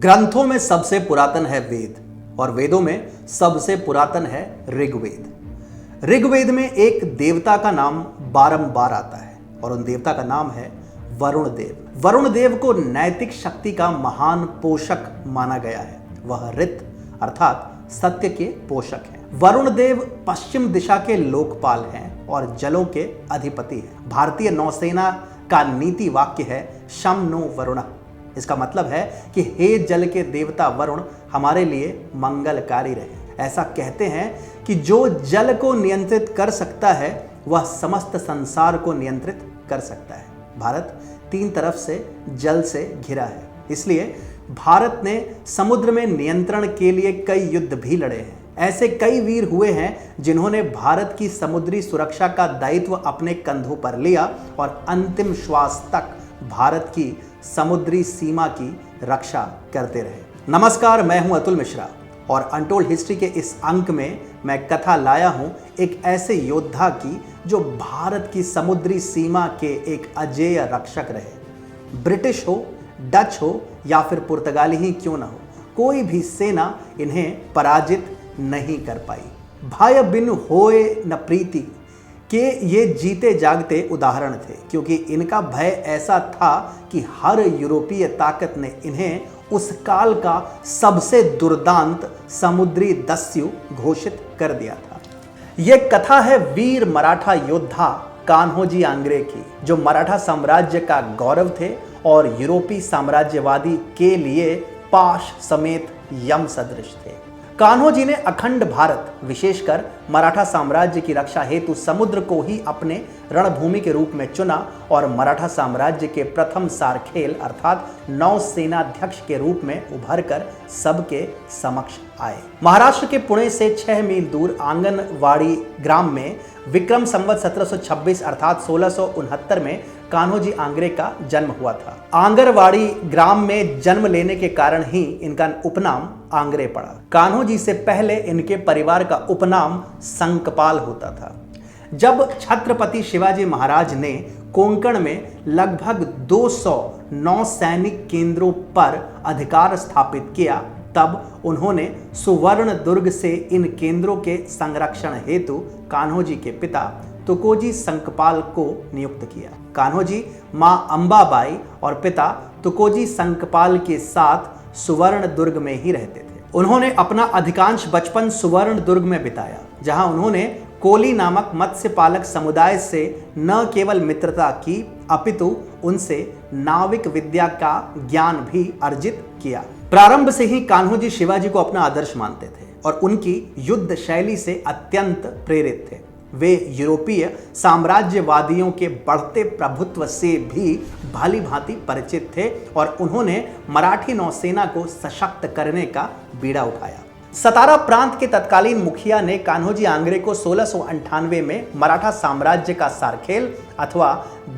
ग्रंथों में सबसे पुरातन है वेद और वेदों में सबसे पुरातन है ऋग्वेद। ऋग्वेद में एक देवता का नाम बारंबार आता है और उन देवता का नाम है वरुण देव। वरुण देव को नैतिक शक्ति का महान पोषक माना गया है। वह ऋत अर्थात सत्य के पोषक हैं। वरुण देव पश्चिम दिशा के लोकपाल हैं और जलों के अधिपति हैं। भारतीय नौसेना का नीति वाक्य है शम नो वरुण। इसका मतलब है कि हे जल के देवता वरुण हमारे लिए मंगलकारी रहे। ऐसा कहते हैं कि जो जल को नियंत्रित कर सकता है वह समस्त संसार को नियंत्रित कर सकता है। भारत तीन तरफ से जल से घिरा है, इसलिए भारत ने समुद्र में नियंत्रण के लिए कई युद्ध भी लड़े हैं। ऐसे कई वीर हुए हैं जिन्होंने भारत की समुद्री सुरक्षा का दायित्व अपने कंधों पर लिया और अंतिम श्वास तक भारत की समुद्री सीमा की रक्षा करते रहे। नमस्कार, मैं हूं अतुल मिश्रा और अनटोल्ड हिस्ट्री के इस अंक में मैं कथा लाया हूं एक ऐसे योद्धा की जो भारत की समुद्री सीमा के एक अजेय रक्षक रहे। ब्रिटिश हो, डच हो या फिर पुर्तगाली ही क्यों ना हो, कोई भी सेना इन्हें पराजित नहीं कर पाई। भय बिन होए न प्रीति के ये जीते जागते उदाहरण थे, क्योंकि इनका भय ऐसा था कि हर यूरोपीय ताकत ने इन्हें उस काल का सबसे दुर्दांत समुद्री दस्यु घोषित कर दिया था। यह कथा है वीर मराठा योद्धा कान्होजी आंग्रे की, जो मराठा साम्राज्य का गौरव थे और यूरोपीय साम्राज्यवादी के लिए पाश समेत यम सदृश थे। कान्होजी ने अखंड भारत, विशेषकर मराठा साम्राज्य की रक्षा हेतु समुद्र को ही अपने रणभूमि के रूप में चुना और मराठा साम्राज्य के प्रथम सारखेल अर्थात नौसेनाध्यक्ष के रूप में उभरकर सबके समक्ष आए। महाराष्ट्र के पुणे से 6 मील दूर आंगनवाड़ी ग्राम में विक्रम संवत 1726 अर्थात 1669 में कान्होजी आंग्रे का जन्म हुआ था। आंगनवाड़ी ग्राम में जन्म लेने के कारण ही इनका उपनाम आंग्रे पड़ा। कान्होजी से पहले इनके परिवार का उपनाम संकपाल होता था। जब छत्रपति शिवाजी महाराज ने कोंकण में लगभग 200 नौसैनिक केंद्रों पर अधिकार स्थापित किया, तब उन्होंने सुवर्ण दुर्ग से इन केंद्रों के संरक्षण हेतु कान्होजी के पिता तुकोजी संकपाल को नियुक्त किया। कान्होजी मां अंबाबाई और पिता तुकोजी संकपाल के साथ सुवर्ण दुर्ग में ही रहते थे। उन्होंने अपना अधिकांश बचपन सुवर्ण दुर्ग में बिताया, जहां उन्होंने कोली नामक मत्स्य पालक समुदाय से न केवल मित्रता की अपितु उनसे नाविक विद्या का ज्ञान भी अर्जित किया। प्रारंभ से ही कान्होजी शिवाजी को अपना आदर्श मानते थे और उनकी युद्ध शैली से अत्यंत प्रेरित थे। वे यूरोपीय साम्राज्यवादियों के बढ़ते प्रभुत्व से भी भली भांति परिचित थे और उन्होंने मराठी नौसेना को सशक्त करने का बीड़ा उठाया। सतारा प्रांत के तत्कालीन मुखिया ने कान्होजी आंग्रे को 1698 में मराठा साम्राज्य का सारखेल अथवा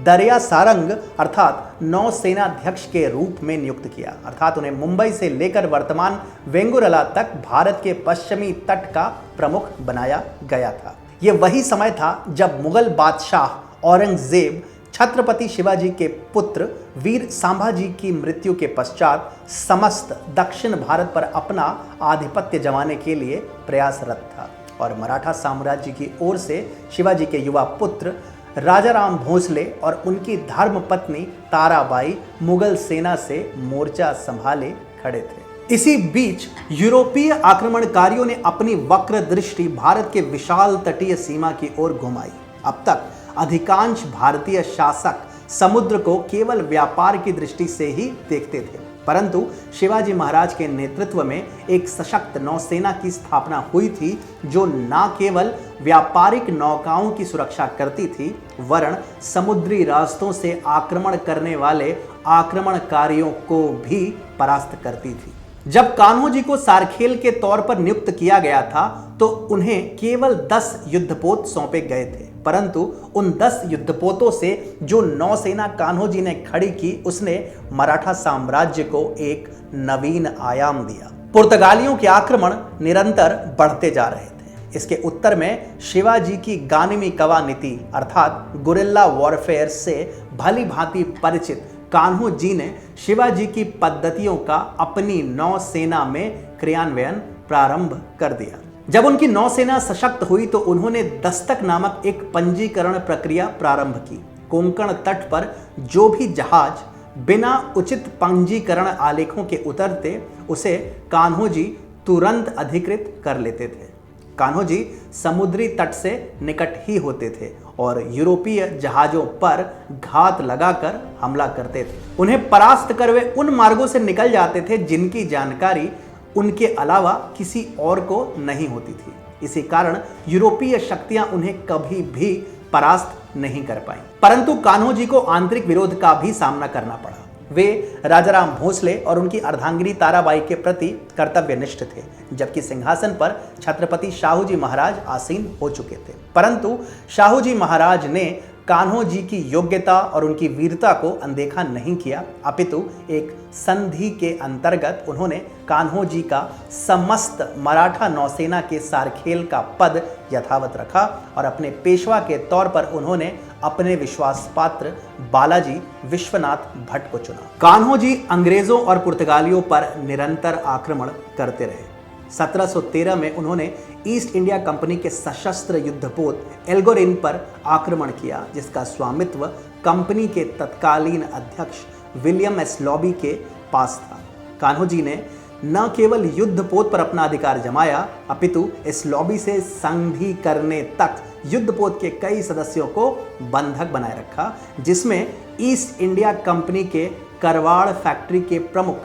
दरिया सारंग अर्थात नौसेनाध्यक्ष के रूप में नियुक्त किया। अर्थात उन्हें मुंबई से लेकर वर्तमान वेंगुर्ला तक भारत के पश्चिमी तट का प्रमुख बनाया गया था। यह वही समय था जब मुगल बादशाह औरंगजेब छत्रपति शिवाजी के पुत्र वीर संभाजी की मृत्यु के पश्चात समस्त दक्षिण भारत पर अपना आधिपत्य जमाने के लिए प्रयासरत था और मराठा साम्राज्य की ओर से शिवाजी के युवा पुत्र राजाराम भोसले और उनकी धर्मपत्नी ताराबाई मुगल सेना से मोर्चा संभाले खड़े थे। इसी बीच यूरोपीय आक्रमणकारियों ने अपनी वक्र दृष्टि भारत के विशाल तटीय सीमा की ओर घुमाई। अब तक अधिकांश भारतीय शासक समुद्र को केवल व्यापार की दृष्टि से ही देखते थे, परंतु शिवाजी महाराज के नेतृत्व में एक सशक्त नौसेना की स्थापना हुई थी जो न केवल व्यापारिक नौकाओं की सुरक्षा करती थी वरन समुद्री रास्तों से आक्रमण करने वाले आक्रमणकारियों को भी परास्त करती थी। जब कान्होजी को सारखेल के तौर पर नियुक्त किया गया था तो उन्हें केवल 10 युद्धपोत सौंपे गए थे, परंतु उन 10 युद्धपोतों से जो नौसेना कान्होजी ने खड़ी की उसने मराठा साम्राज्य को एक नवीन आयाम दिया। पुर्तगालियों के आक्रमण निरंतर बढ़ते जा रहे थे। इसके उत्तर में शिवाजी की गानिमी कवा नीति अर्थात गुरिल्ला वॉरफेयर से भली भांति परिचित कान्हो जी ने शिवाजी की पद्धतियों का अपनी नौसेना में क्रियान्वयन प्रारंभ कर दिया। जब उनकी नौसेना सशक्त हुई तो उन्होंने दस्तक नामक एक पंजीकरण प्रक्रिया प्रारंभ की। कोंकण तट पर जो भी जहाज बिना उचित पंजीकरण आलेखों के उतरते उसे कान्हो जी तुरंत अधिकृत कर लेते थे। कान्हो जी समुद्री तट से निकट ही होते थे और यूरोपीय जहाजों पर घात लगाकर हमला करते थे। उन्हें परास्त कर वे उन मार्गों से निकल जाते थे जिनकी जानकारी उनके अलावा किसी और को नहीं होती थी। इसी कारण यूरोपीय शक्तियां उन्हें कभी भी परास्त नहीं कर पाई। परंतु कान्हो जी को आंतरिक विरोध का भी सामना करना पड़ा। वे राजाराम भोसले और उनकी अर्धांगिनी ताराबाई के प्रति कर्तव्यनिष्ठ थे, जबकि सिंहासन पर छत्रपति शाहू जी महाराज आसीन हो चुके थे। परंतु शाहू जी महाराज ने कान्हो जी की योग्यता और उनकी वीरता को अनदेखा नहीं किया, अपितु एक संधि के अंतर्गत उन्होंने कान्हो जी का समस्त मराठा नौसेना के सारखेल का पद यथावत रखा और अपने पेशवा के तौर पर उन्होंने अपने विश्वास पात्र बालाजी विश्वनाथ भट्ट को चुना। कान्हो जी अंग्रेजों और पुर्तगालियों पर निरंतर आक्रमण करते रहे। 1713 में उन्होंने ईस्ट इंडिया कंपनी के सशस्त्र युद्धपोत एल्गोरिन पर आक्रमण किया, जिसका स्वामित्व कंपनी के तत्कालीन अध्यक्ष विलियम एस लॉबी के पास था। कान्हो जी ने न केवल युद्धपोत पर अपना अधिकार जमाया, अपितु इस लॉबी से संधि करने तक युद्धपोत के कई सदस्यों को बंधक बनाए रखा, जिसमें ईस्ट इंडिया कंपनी के करवाड़ फैक्ट्री के प्रमुख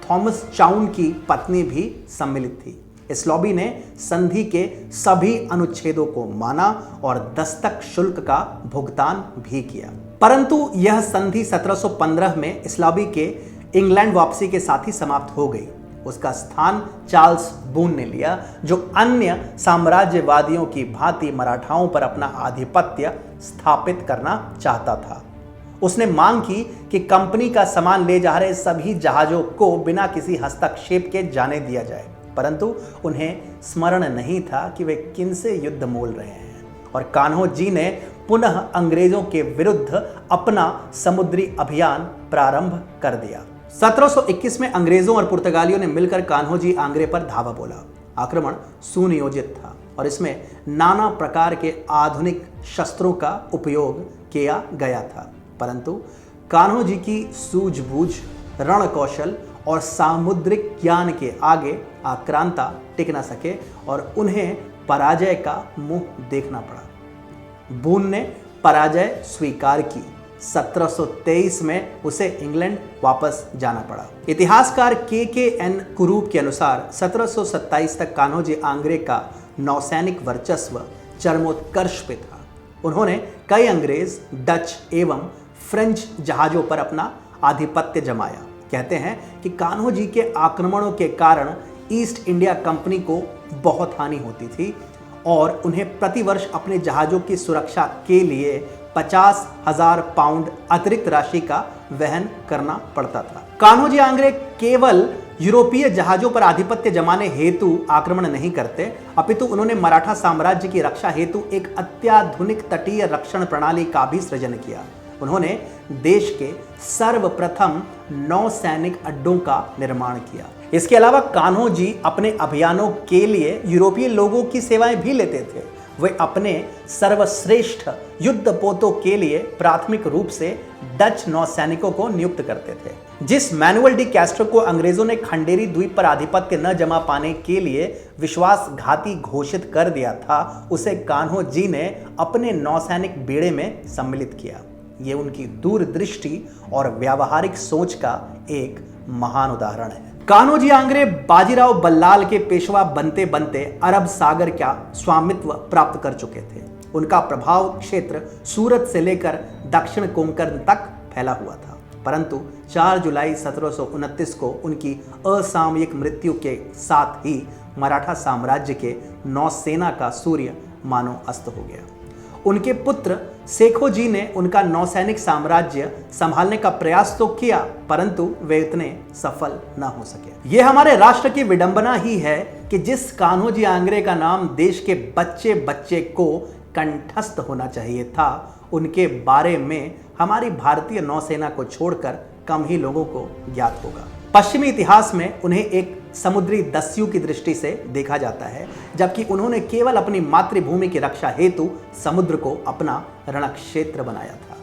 थॉमस चाउन की पत्नी भी सम्मिलित थी। इस लॉबी ने संधि के सभी अनुच्छेदों को माना और दस्तक शुल्क का भुगतान भी किया। परंतु यह संधि 1715 में इस लॉबी के इंग्लैंड वापसी के साथ ही समाप्त हो गई। उसका स्थान चार्ल्स बून ने लिया, जो अन्य साम्राज्यवादियों की भांति मराठाओं पर अपना आधिपत्य स्थापित करना चाहता था। उसने मांग की कि कंपनी का सामान ले जा रहे सभी जहाजों को बिना किसी हस्तक्षेप के जाने दिया जाए, परंतु उन्हें स्मरण नहीं था कि वे किनसे युद्ध मोल रहे हैं और कान्हो जी ने पुनः अंग्रेजों के विरुद्ध अपना समुद्री अभियान प्रारंभ कर दिया। 1721 में अंग्रेजों और पुर्तगालियों ने मिलकर कान्हो जी आंग्रे पर धावा बोला। आक्रमण सुनियोजित था और इसमें नाना प्रकार के आधुनिक शस्त्रों का उपयोग किया गया था, परंतु कान्हो जी की सूझबूझ, रण कौशल और सामुद्रिक ज्ञान के आगे आक्रांता टिक न सके और उन्हें पराजय का मुंह देखना पड़ा। बून ने पराजय स्वीकार की। 1723 में उसे इंग्लैंड वापस जाना पड़ा। इतिहासकार के.एन. कुरूप के अनुसार 1727 तक कान्हो जी आंग्रे का नौसैनिक वर्चस्व चरमोत्कर्ष पे था। उन्होंने कई अंग्रेज, डच एवं फ्रेंच जहाजों पर अपना आधिपत्य जमाया। कहते हैं कि कान्हो जी के आक्रमणों के कारण ईस्ट इंडिया कंपनी को बहुत हानि होती थी और उन्हें प्रतिवर्ष अपने जहाजों की सुरक्षा के लिए 50,000 पाउंड अतिरिक्त राशि का वहन करना पड़ता था। कान्हो जी आंग्रे केवल यूरोपीय जहाजों पर आधिपत्य जमाने हेतु आक्रमण नहीं करते, अपितु उन्होंने मराठा साम्राज्य की रक्षा हेतु एक अत्याधुनिक तटीय रक्षण प्रणाली का भी सृजन किया। उन्होंने देश के सर्वप्रथम नौसैनिक अड्डों का निर्माण किया। इसके अलावा कान्हो जी अपने अभियानों के लिए यूरोपीय लोगों की सेवाएं भी लेते थे। वे अपने सर्वश्रेष्ठ युद्धपोतों के लिए प्राथमिक रूप से डच नौसैनिकों को नियुक्त करते थे। जिस मैनुअल डी कैस्ट्रो को अंग्रेजों ने खंडेरी द्वीप पर आधिपत्य न जमा पाने के लिए विश्वासघाती घोषित कर दिया था, उसे कान्हो जी ने अपने नौसैनिक बेड़े में सम्मिलित किया। ये उनकी दूरदृष्टि और व्यावहारिक सोच का एक महान उदाहरण है। कान्हो जी आंग्रे बाजीराव बल्लाल के पेशवा बनते बनते अरब सागर का स्वामित्व प्राप्त कर चुके थे। उनका प्रभाव क्षेत्र सूरत से लेकर दक्षिण कोंकण तक फैला हुआ था, परंतु 4 जुलाई 1729 को उनकी असामयिक मृत्यु के साथ ही मराठा साम्राज्य के नौसेना का सूर्य मानो अस्त हो गया। उनके पुत्र सेखो जी ने उनका नौसैनिक साम्राज्य संभालने का प्रयास तो किया, परंतु वे इतने सफल न हो सके। यह हमारे राष्ट्र की विडंबना ही है कि जिस कान्हो जी आंग्रे का नाम देश के बच्चे बच्चे को कंठस्थ होना चाहिए था, उनके बारे में हमारी भारतीय नौसेना को छोड़कर कम ही लोगों को ज्ञात होगा। पश्चिमी इतिहास में उन्हें एक समुद्री दस्यु की दृष्टि से देखा जाता है, जबकि उन्होंने केवल अपनी मातृभूमि की रक्षा हेतु समुद्र को अपना रणक्षेत्र बनाया था।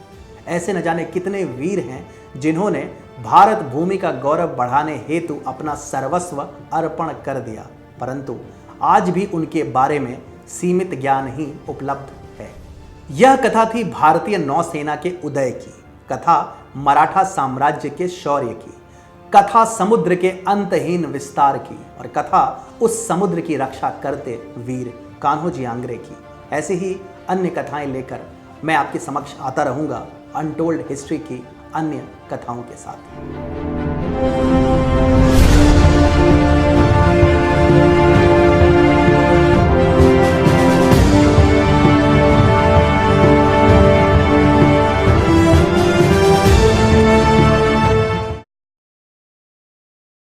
ऐसे न जाने कितने वीर हैं जिन्होंने भारत भूमि का गौरव बढ़ाने हेतु अपना सर्वस्व अर्पण कर दिया, परंतु आज भी उनके बारे में सीमित ज्ञान ही उपलब्ध है। यह कथा थी भारतीय नौसेना के उदय की, कथा मराठा साम्राज्य के शौर्य की, कथा समुद्र के अंतहीन विस्तार की और कथा उस समुद्र की रक्षा करते वीर कान्होजी आंग्रे की। ऐसी ही अन्य कथाएं लेकर मैं आपके समक्ष आता रहूंगा अनटोल्ड हिस्ट्री की अन्य कथाओं के साथ।